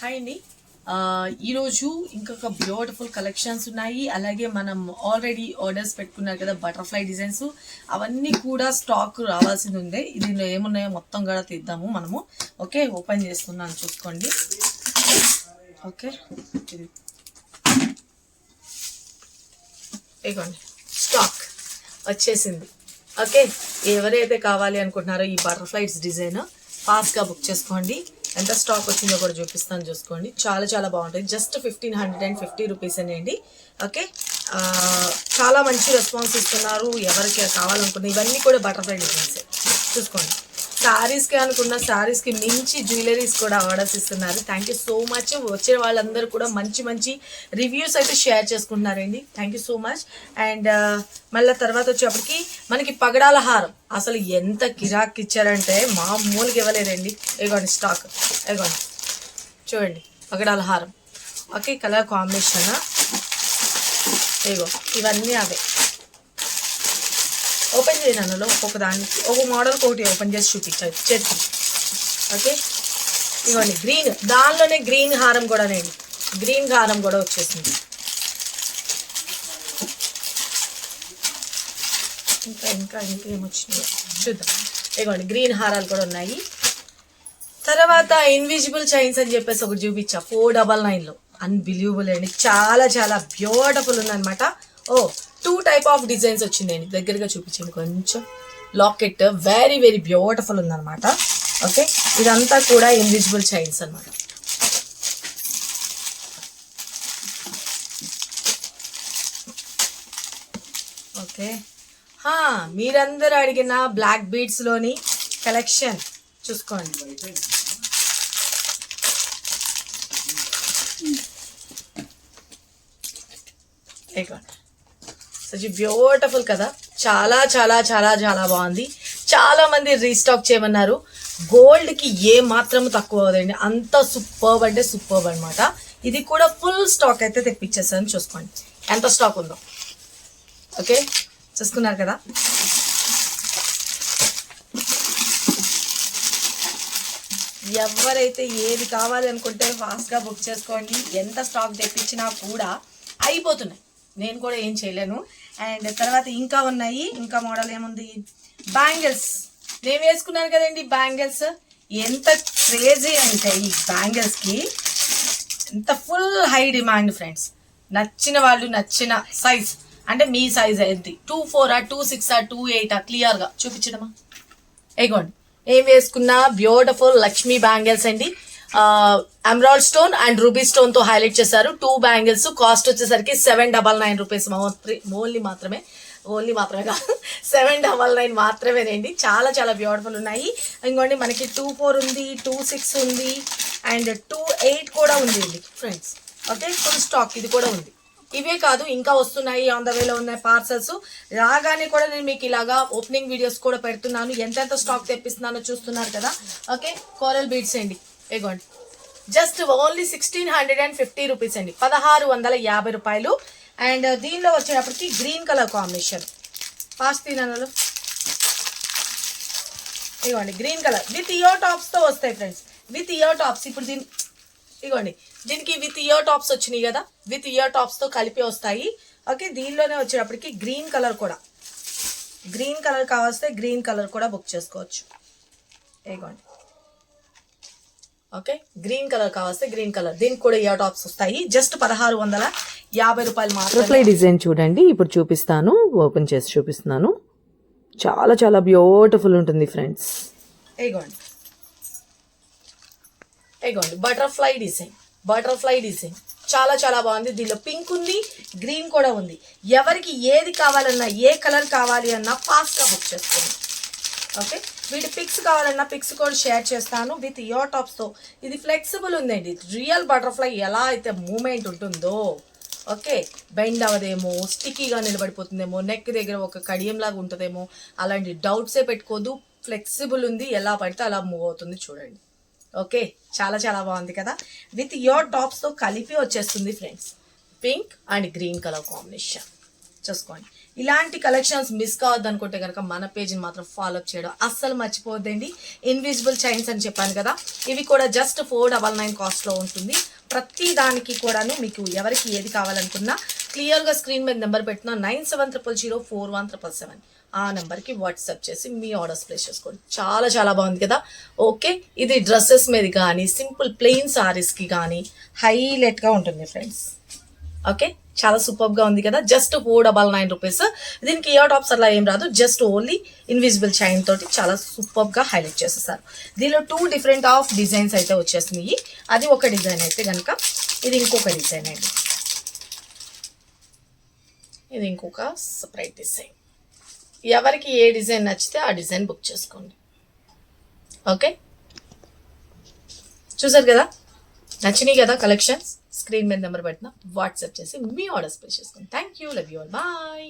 Hi అండి. ఈరోజు ఇంకొక బ్యూటిఫుల్ కలెక్షన్స్ ఉన్నాయి. అలాగే మనం ఆల్రెడీ ఆర్డర్స్ పెట్టుకున్నారు కదా బటర్ఫ్లై డిజైన్స్, అవన్నీ కూడా స్టాక్ రావాల్సింది ఉంది. దీనిలో ఏమున్నాయో మొత్తం కూడా తీద్దాము మనము. ఓకే, ఓపెన్ చేస్తున్నాను చూసుకోండి. ఓకే, ఇదిగోండి స్టాక్ వచ్చేసింది. ఓకే, ఎవరైతే కావాలి అనుకుంటున్నారో ఈ బటర్ఫ్లైస్ డిజైన్ ఫాస్ట్గా బుక్ చేసుకోండి. ఎంత స్టాక్ వచ్చిందో కూడా చూపిస్తాను చూసుకోండి. చాలా చాలా బాగుంటుంది. జస్ట్ 1550 రూపీస్ అండి. ఓకే, చాలా మంచి రెస్పాన్స్ ఇస్తున్నారు. ఎవరికి కావాలనుకున్న ఇవన్నీ కూడా బటర్ఫ్లై డిజైన్స్ చూసుకోండి. శారీస్కి అనుకున్న శారీస్కి మించి జ్యువెలరీస్ కూడా ఆర్డర్స్ ఇస్తున్నారు. Thank you so much. వచ్చే వాళ్ళందరూ కూడా మంచి మంచి రివ్యూస్ అయితే షేర్ చేసుకుంటున్నారండి. Thank you so much. And మళ్ళీ తర్వాత వచ్చేప్పటికి మనకి పగడాల హారం అసలు ఎంత కిరాక్ ఇచ్చారంటే మామూలుగా ఇవ్వలేదండి. ఇగోండి స్టాక్, ఇగోండి చూడండి పగడాల హారం. ఓకే, కలర్ కాంబినేషన్ ఇగో ఇవన్నీ అవే. ఓపెన్ చేయడంలో ఒక్కొక్క దానికి ఒక మోడల్కి ఒకటి ఓపెన్ చేసి చూపించాలి చేతి. ఓకే, ఇవ్వండి గ్రీన్, దానిలోనే గ్రీన్ హారం కూడానండి. గ్రీన్ హారం కూడా వచ్చేసింది. ఇంకా ఇంకా ఇంకా ఏమొచ్చినాయో చూద్దాం. ఇవ్వండి గ్రీన్ హారాలు కూడా ఉన్నాయి. తర్వాత ఇన్విజిబుల్ చైన్స్ అని చెప్పేసి ఒకటి చూపించా 499లో. అన్బిలీవబుల్ అండి, చాలా చాలా బ్యూటిఫుల్ ఉందన్నమాట. ఓ 2 టైప్ ఆఫ్ డిజైన్స్ వచ్చిందండి. దగ్గరగా చూపించండి కొంచెం. లాకెట్ వెరీ వెరీ బ్యూటిఫుల్ ఉందన్నమాట. ఓకే, ఇదంతా కూడా ఇన్విజిబుల్ చైన్స్ అన్నమాట. ఓకే, మీరందరూ అడిగిన బ్లాక్ బీడ్స్లోని కలెక్షన్ చూసుకోండి. సచ్ బ్యూటిఫుల్ కదా, చాలా చాలా చాలా చాలా బాగుంది. చాలా మంది రీస్టాక్ చేయమన్నారు. గోల్డ్కి ఏ మాత్రం తక్కువ అవదండి, అంత సూపర్బ్ అంటే సూపర్బ్ అనమాట. ఇది కూడా ఫుల్ స్టాక్ అయితే తెప్పించేసాను. చూసుకోండి ఎంత స్టాక్ ఉందో. ఓకే, చూసుకున్నారు కదా. ఎవరైతే ఏది కావాలి అనుకుంటే ఫాస్ట్గా బుక్ చేసుకోండి. ఎంత స్టాక్ తెప్పించినా కూడా అయిపోతున్నాయి, నేను కూడా ఏం చేయలేను. అండ్ తర్వాత ఇంకా ఉన్నాయి. ఇంకా మోడల్ ఏముంది, బ్యాంగిల్స్. నేను వేసుకున్నాను కదండి బ్యాంగిల్స్. ఎంత క్రేజీ అంటే ఈ బ్యాంగిల్స్కి ఎంత ఫుల్ హై డిమాండ్ ఫ్రెండ్స్. నచ్చిన వాళ్ళు నచ్చిన సైజ్ అంటే మీ సైజ్ ఏంటి, 24 26 28 క్లియర్గా చూపించడమా. ఎగోండి ఏం వేసుకున్నా బ్యూటిఫుల్ లక్ష్మీ బ్యాంగిల్స్ అండి. Emerald stone and ruby stone తో హైలైట్ చేశారు. 2 బ్యాంగిల్స్ కాస్ట్ వచ్చేసరికి 799 రూపీస్ ఓన్లీ మాత్రమే. ఓన్లీ మాత్రమే కాదు 799 మాత్రమేనండి. చాలా చాలా బ్యూటిఫుల్ ఉన్నాయి. ఇంకోండి మనకి 24 ఉంది, 26 ఉంది అండ్ 28 కూడా ఉంది అండి ఫ్రెండ్స్. ఓకే, ఫుల్ స్టాక్ ఇది కూడా ఉంది. ఇవే కాదు ఇంకా వస్తున్నాయి, ఆన్ ద వేలో ఉన్నాయి పార్సల్స్. రాగానే కూడా నేను మీకు ఇలాగా ఓపెనింగ్ వీడియోస్ కూడా పెడుతున్నాను. ఎంతెంత స్టాక్ తెప్పిస్తున్నానో చూస్తున్నారు కదా. ఓకే, కోరల్ బీడ్స్ అండి. ఇగోండి జస్ట్ ఓన్లీ 1650 రూపీస్ అండి, 1650 రూపాయలు. అండ్ దీనిలో వచ్చేటప్పటికి గ్రీన్ కలర్ కాంబినేషన్ ఫాస్ట్ తినలో. ఇగోండి గ్రీన్ కలర్ విత్ ఇయర్ టాప్స్తో వస్తాయి ఫ్రెండ్స్, విత్ ఇయర్ టాప్స్. ఇప్పుడు ఇగోండి దీనికి విత్ ఇయర్ టాప్స్ వచ్చినాయి కదా, విత్ ఇయర్ టాప్స్తో కలిపి వస్తాయి. ఓకే, దీనిలోనే వచ్చేటప్పటికి గ్రీన్ కలర్ కూడా, గ్రీన్ కలర్ కావస్తే గ్రీన్ కలర్ కూడా బుక్ చేసుకోవచ్చు. ఇగోండి ఓకే, గ్రీన్ కలర్ కావస్తే గ్రీన్ కలర్, దీనికి కూడా ఇయర్ టాప్స్ వస్తాయి. జస్ట్ 1650 రూపాయలు మాత్రమే. డిజైన్ చూడండి, ఇప్పుడు చూపిస్తాను. ఓపెన్ చేసి చూపిస్తున్నాను. చాలా చాలా బ్యూటిఫుల్ ఉంటుంది ఫ్రెండ్స్. ఇగోండి ఇగోండి బటర్ఫ్లై డిజైన్, బటర్ఫ్లై డిజైన్ చాలా చాలా బాగుంది. దీనిలో పింక్ ఉంది, గ్రీన్ కూడా ఉంది. ఎవరికి ఏది కావాలన్నా, ఏ కలర్ కావాలి అన్నా ఫాస్ట్గా బుక్ చేసుకోండి. ఓకే, వీటి పిక్స్ కావాలన్నా పిక్స్ కూడా షేర్ చేస్తాను విత్ ఇయర్ టాప్స్తో. ఇది ఫ్లెక్సిబుల్ ఉందండి. రియల్ బటర్ఫ్లై ఎలా అయితే మూమెంట్ ఉంటుందో, ఓకే, బెండ్ అవ్వదేమో, స్టిక్కీగా నిలబడిపోతుందేమో, నెక్ దగ్గర ఒక కడియంలాగా ఉంటుందేమో, అలాంటి డౌట్సే పెట్టుకోదు. ఫ్లెక్సిబుల్ ఉంది, ఎలా పడితే అలా మూవ్ అవుతుంది చూడండి. ఓకే, చాలా చాలా బాగుంది కదా. విత్ ఇయర్ టాప్స్తో కలిపి వచ్చేస్తుంది friends. Pink and green colour combination. చూసుకోండి. ఇలాంటి కలెక్షన్స్ మిస్ కావద్దు అనుకుంటే కనుక మన పేజ్ని మాత్రం ఫాలో అప్ చేయడం అస్సలు మర్చిపోద్దండి. ఇన్విజిబుల్ చైన్స్ అని చెప్పాను కదా, ఇవి కూడా జస్ట్ 499 కాస్ట్లో ఉంటుంది. ప్రతి దానికి కూడాను మీకు ఎవరికి ఏది కావాలనుకున్నా క్లియర్గా స్క్రీన్ మీద నెంబర్ పెట్టిన 9700041777 ఆ నెంబర్కి వాట్సాప్ చేసి మీ ఆర్డర్స్ ప్లేస్ చేసుకోండి. చాలా చాలా బాగుంది కదా. ఓకే, ఇది డ్రెస్సెస్ మీద కానీ సింపుల్ ప్లెయిన్ సారీస్కి కానీ హైలైట్గా ఉంటుంది ఫ్రెండ్స్. ఓకే, చాలా సూపర్గా ఉంది కదా. Just 499 rupees. దీనికి ఇయర్ టాప్స్ అలా ఏం రాదు, జస్ట్ ఓన్లీ ఇన్విజిబుల్ చైన్ తోటి చాలా సూపర్గా హైలైట్ చేసేసారు. దీనిలో 2 డిఫరెంట్ ఆఫ్ డిజైన్స్ అయితే వచ్చేసినాయి. అది ఒక డిజైన్ అయితే కనుక ఇది ఇంకొక డిజైన్ అండి, ఇది ఇంకొక సపరేట్ డిజైన్. ఎవరికి ఏ డిజైన్ నచ్చితే ఆ డిజైన్ బుక్ చేసుకోండి. ఓకే, చూసారు కదా, నచ్చినాయి కదా కలెక్షన్స్. స్క్రీన్ మీద నెంబర్ పెట్టిన వాట్సాప్ చేసి మీ ఆర్డర్స్ ప్లేస్ చేసుకోండి. Thank you, love you all, bye.